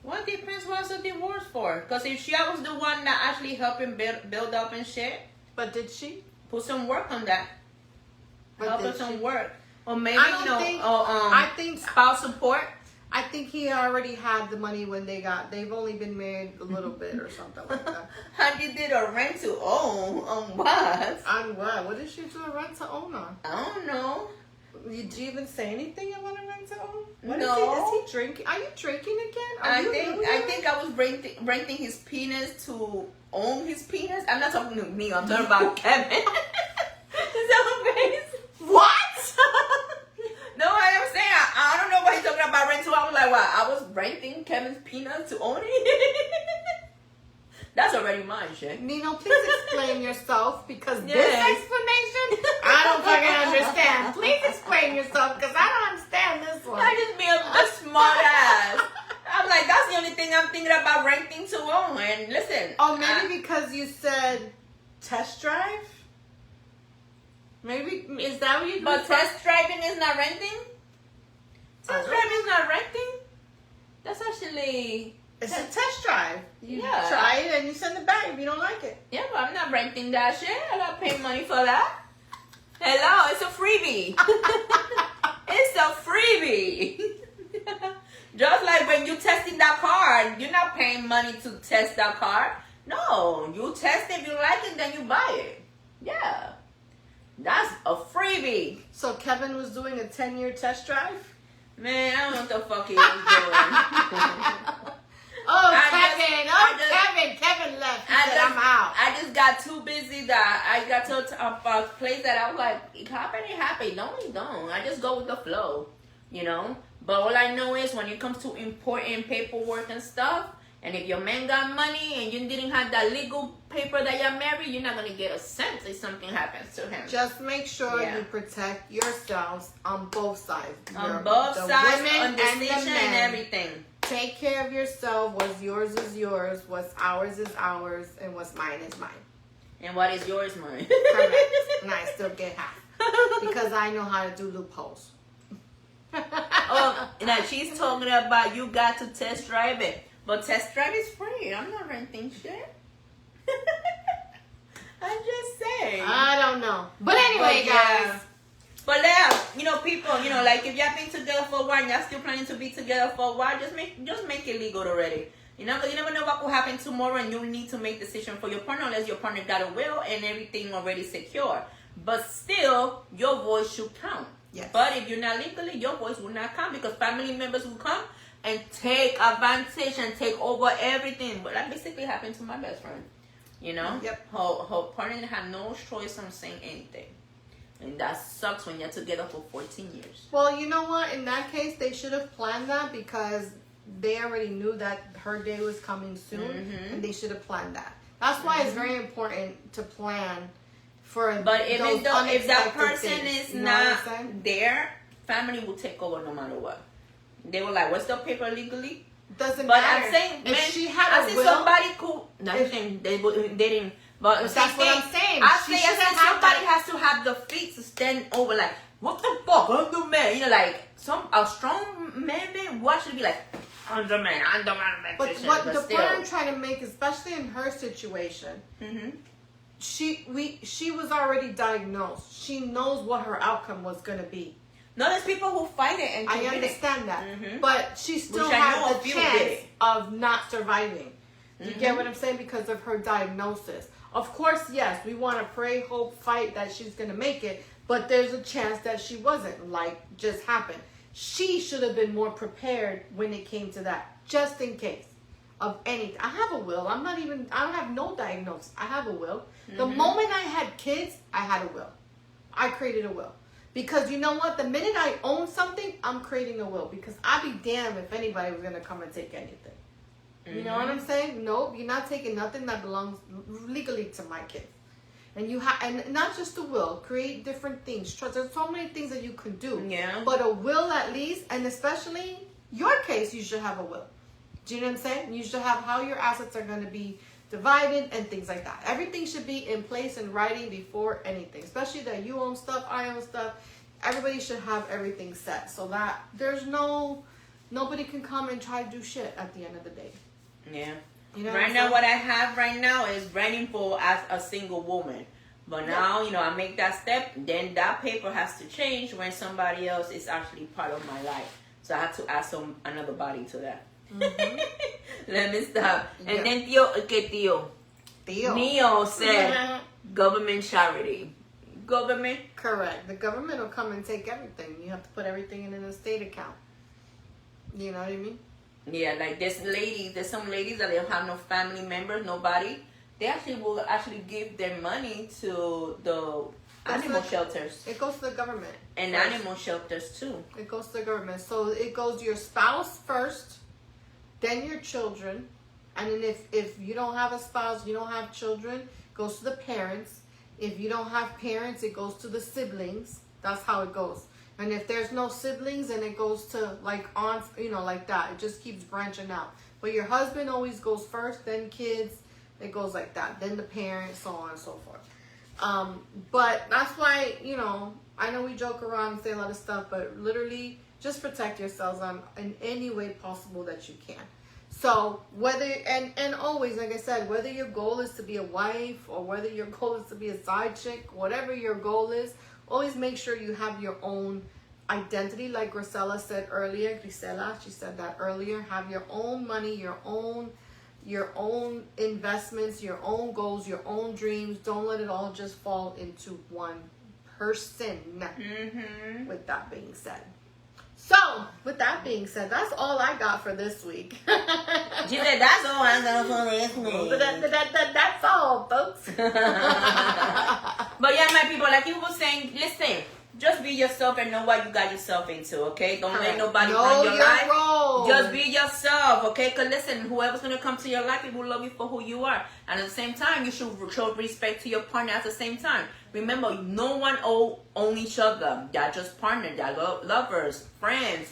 Well, it depends what's the divorce for. Because if she was the one that actually helped him build up and shit. But did she? Put some work on that. Help her some work. Or maybe, I think spouse support. I think he already had the money when they've only been married a little bit or something like that. How you did a rent to own? On what? On what? What did she do a rent to own on? I don't know. Did you even say anything about a rental? What No. Is he drinking? Are you drinking again? I think I was renting his penis to own his penis. I'm not talking to me. I'm talking about Kevin. Is that face? What? No, I am saying I don't know what he's talking about rental. I was like, what? I was renting Kevin's penis to own it. That's already mine, shit. Nino, please explain yourself because Yes. this explanation I don't fucking understand. Please explain yourself because I don't understand this one. I just be a smart ass. I'm like, that's the only thing I'm thinking about renting to own. And listen. Oh, maybe because you said test drive? Maybe, is that what you But test driving is not renting? Test driving is not renting? That's actually... It's a test drive. You Yeah. try it and you send it back if you don't like it. Yeah, but I'm not renting that shit. I gotta pay money for that. Hello, it's a freebie. It's a freebie. Just like when you testing that car, you're not paying money to test that car. No, you test it, if you like it, then you buy it. Yeah. That's a freebie. So Kevin was doing a 10-year test drive? Man, I don't know what the fuck he was doing. Kevin left. He said, I'm out. I just got too busy that I got to a place that I was like, it happen. No, it don't. I just go with the flow, you know? But all I know is when it comes to important paperwork and stuff, and if your man got money and you didn't have that legal paper that you're married, you're not going to get a cent if something happens to him. Just make sure you protect yourselves on both sides. On both sides, women on decision and everything. Take care of yourself. What's yours is yours. What's ours is ours. And what's mine is mine. And what is yours, mine? Correct. And I still get half. Because I know how to do loopholes. Oh, now she's talking about you got to test drive it. But test drive is free. I'm not renting shit. I'm just saying. I don't know. But anyway, guys. But yeah, you know, people, you know, like if y'all been together for a while and y'all still planning to be together for a while, just make it legal already. You never know what will happen tomorrow, and you need to make decision for your partner unless your partner got a will and everything already secure. But still, your voice should count. Yes. But if you're not legally, your voice will not count because family members will come and take advantage and take over everything. But that basically happened to my best friend. You know? Yep. Her partner had no choice on saying anything. And that sucks when you're together for 14 years. Well, you know what? In that case, they should have planned that because they already knew that her day was coming soon. Mm-hmm. And they should have planned that. That's why it's very important to plan for But if that person things. is You know what I'm not there, family will take over no matter what. They were like, what's the paper legally? Doesn't But matter. I'm saying, if man, she had I a see will, somebody cool. Nothing. They didn't. But that's what I'm saying. I She say should have somebody has to have the feet to stand over. Like, what the fuck? I'm the man. You know, like a strong man. What should be like? I'm the man. I'm the man. But what the point I'm trying to make, especially in her situation, she was already diagnosed. She knows what her outcome was going to be. No, there's people who fight it and I understand that, but she still has the chance of not surviving. You get what I'm saying? Because of her diagnosis. Of course, yes, we want to pray, hope, fight that she's going to make it, but there's a chance that she wasn't, like just happened. She should have been more prepared when it came to that, just in case of anything. I have a will. I don't have no diagnosis. I have a will. The moment I had kids, I had a will. I created a will. Because you know what? The minute I own something, I'm creating a will. Because I'd be damned if anybody was going to come and take anything. You know what I'm saying? Nope, you're not taking nothing that belongs legally to my kids. And and not just a will, create different things. Trust. There's so many things that you can do. Yeah. But a will at least, and especially your case, you should have a will. Do you know what I'm saying? You should have how your assets are going to be divided and things like that. Everything should be in place in writing before anything. Especially that you own stuff, I own stuff. Everybody should have everything set so that there's nobody can come and try to do shit at the end of the day. Yeah. You know right now, what I have right now is running for as a single woman. But now, you know, I make that step, then that paper has to change when somebody else is actually part of my life. So I have to add another body to that. Let me stop. And then Tío. Neo said government charity. government. Correct. The government will come and take everything. You have to put everything in an estate account. You know what I mean? Yeah, like there's some ladies that they don't have no family members, nobody. They will actually give their money to the animal shelters. It goes to the government. And first. Animal shelters too. It goes to the government. So it goes to your spouse first, then your children. And then if you don't have a spouse, you don't have children, it goes to the parents. If you don't have parents, it goes to the siblings. That's how it goes. And if there's no siblings, then it goes to like aunts, like that. It just keeps branching out. But your husband always goes first, then kids. It goes like that. Then the parents, so on and so forth. But that's why, I know we joke around and say a lot of stuff, but literally just protect yourselves in any way possible that you can. So whether, and always, like I said, whether your goal is to be a wife or whether your goal is to be a side chick, whatever your goal is, always make sure you have your own identity. Like Grisela said earlier, she said that earlier, have your own money, your own investments, your own goals, your own dreams. Don't let it all just fall into one person. Mm-hmm. With that being said. So, with that being said, that's all I got for this week. She said, that's all I got for this week. That's all, folks. But yeah, my people, like you were saying, listen, just be yourself and know what you got yourself into, okay? Don't let nobody run your life. Role. Just be yourself, okay? Because listen, whoever's going to come to your life, it will love you for who you are. And at the same time, you should show respect to your partner at the same time. Remember, no one own each other. They're just partners. They're lovers, friends,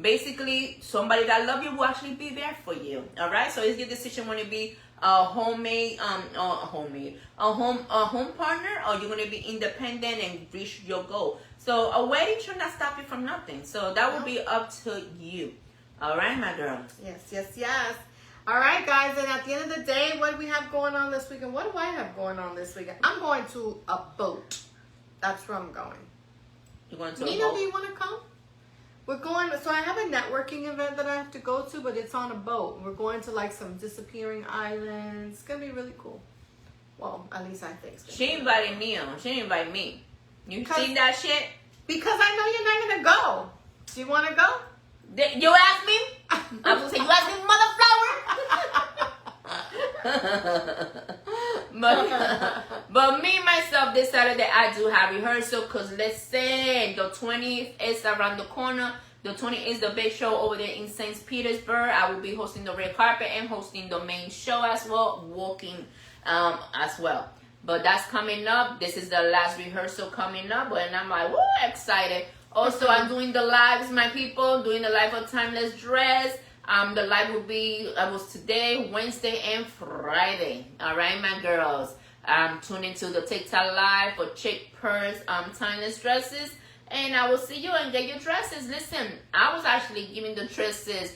Basically, somebody that love you will actually be there for you, all right? So it's your decision when to be a home partner, or you're going to be independent and reach your goal. So a wedding should not stop you from nothing. So that will be up to you. All right, my girl. Yes. All right, guys. And at the end of the day, what do we have going on this weekend? What do I have going on this weekend? I'm going to a boat. That's where I'm going. You're going to Nina, do you want to come? We're going, so I have a networking event that I have to go to, but it's on a boat. We're going to like some disappearing islands. It's going to be really cool. Well, at least I think so. She invited me on. She didn't invite me. You seen that shit? Because I know you're not going to go. Do you want to go? You asked me? I was going to say, you asked me, mother flower? But me, myself, this Saturday, I do have rehearsal. Because listen, the 20th is around the corner. The 20th is the big show over there in St. Petersburg. I will be hosting the red carpet and hosting the main show as well. Walking as well. But that's coming up. This is the last rehearsal coming up. And I'm like, woo, excited. Also, I'm doing the lives, my people. Doing the live of Timeless Dress. The live will be, it was today, Wednesday, and Friday. All right, my girls. Tune into the TikTok live for Chick Purse Timeless Dresses. And I will see you and get your dresses. Listen, I was actually giving the dresses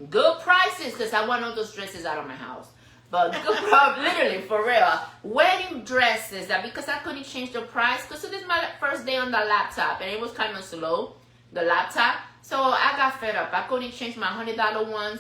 good prices because I want all those dresses out of my house. But good literally, for real. Wedding dresses, because I couldn't change the price. Because this is my first day on the laptop. And it was kind of slow, the laptop. So I got fed up. I couldn't change my $100 ones.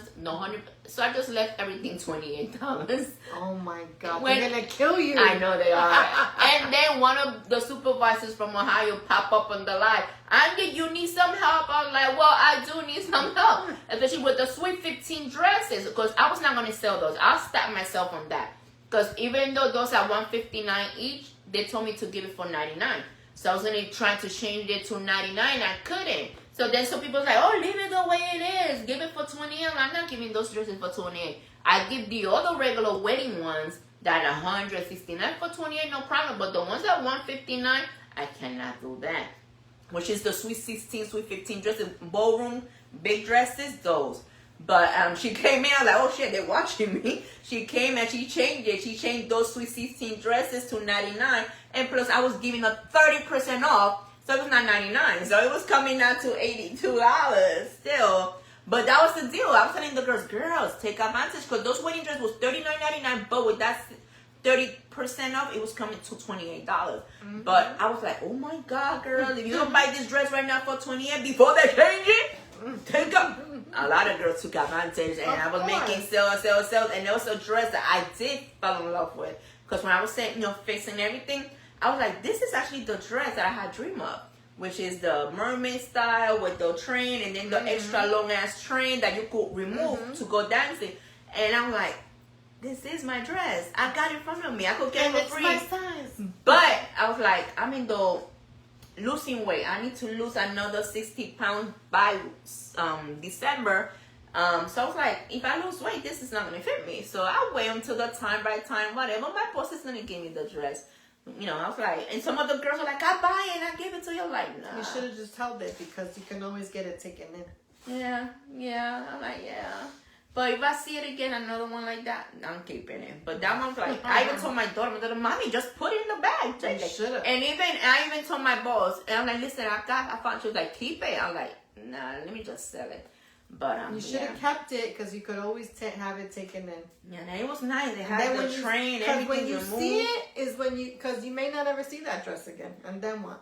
So I just left everything $28. Oh my God. They're going to kill you. I know they are. And then one of the supervisors from Ohio popped up on the live. Angie, you need some help? I was like, well, I do need some help. Especially with the Sweet 15 dresses. Because I was not going to sell those. I'll stop myself on that. Because even though those are $159 each, they told me to give it for $99. So I was going to try to change it to $99. I couldn't. So then some people say, oh, leave it the way it is. Give it for $28. I'm not giving those dresses for $28. I give the other regular wedding ones that are $169 for $28, no problem. But the ones that $159, I cannot do that. Which is the Sweet 16, Sweet 15 dresses, ballroom, big dresses, those. But she came in, I was like, oh shit, they're watching me. She came and she changed it. She changed those Sweet 16 dresses to $99. And plus I was giving her 30% off. So it was not $99. So it was coming out to $82 still. But that was the deal. I was telling the girls, take advantage. Because those wedding dresses was $39.99. But with that 30% off, it was coming to $28. Mm-hmm. But I was like, oh my God, girl. If you don't buy this dress right now for $28 before they change it, take up. A lot of girls took advantage. And I was making sales. And there was a dress that I did fall in love with. Because when I was saying, fixing everything, I was like, this is actually the dress that I had dreamed of, which is the mermaid style with the train and then the extra long ass train that you could remove to go dancing. And I'm like, this is my dress. I got it in front of me. I could get it for free. It's my size. But I was like, I'm in the losing weight. I need to lose another 60 pounds by December. So I was like, if I lose weight, this is not gonna fit me. So I'll wait until the time, whatever. My boss is gonna give me the dress. You know, I was like, and some of the girls were like, I buy it and I give it to you. I'm like, nah. You should have just held it because you can always get it taken in. Yeah. I'm like, yeah. But if I see it again, another one like that, I'm keeping it. But that one's like, I even told my daughter, mommy, just put it in the bag. You should have. And I even told my boss, and I'm like, listen, I found, she was like, keep it. I'm like, nah, let me just sell it. But you should have kept it because you could always have it taken in. Yeah, and it was nice. They had the train, everything when you removed. see it is when you, because you may not ever see that dress again. And then what?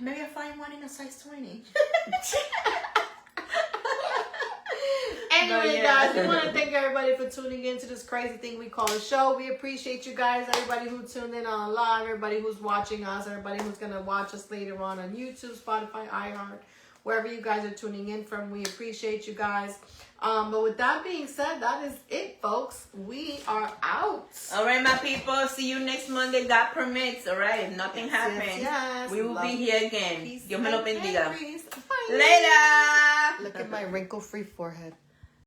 Maybe I'll find one in a size 20. Anyway, guys, we want to thank everybody for tuning in to this crazy thing we call a show. We appreciate you guys, everybody who tuned in on live, everybody who's watching us, everybody who's going to watch us later on YouTube, Spotify, iHeart, wherever you guys are tuning in from. We appreciate you guys. But with that being said, that is it, folks. We are out. All right, my people. See you next Monday. God permits. All right. If nothing happens, we will be here again. Dios me lo bendiga. Bye. Later. Look at my wrinkle-free forehead.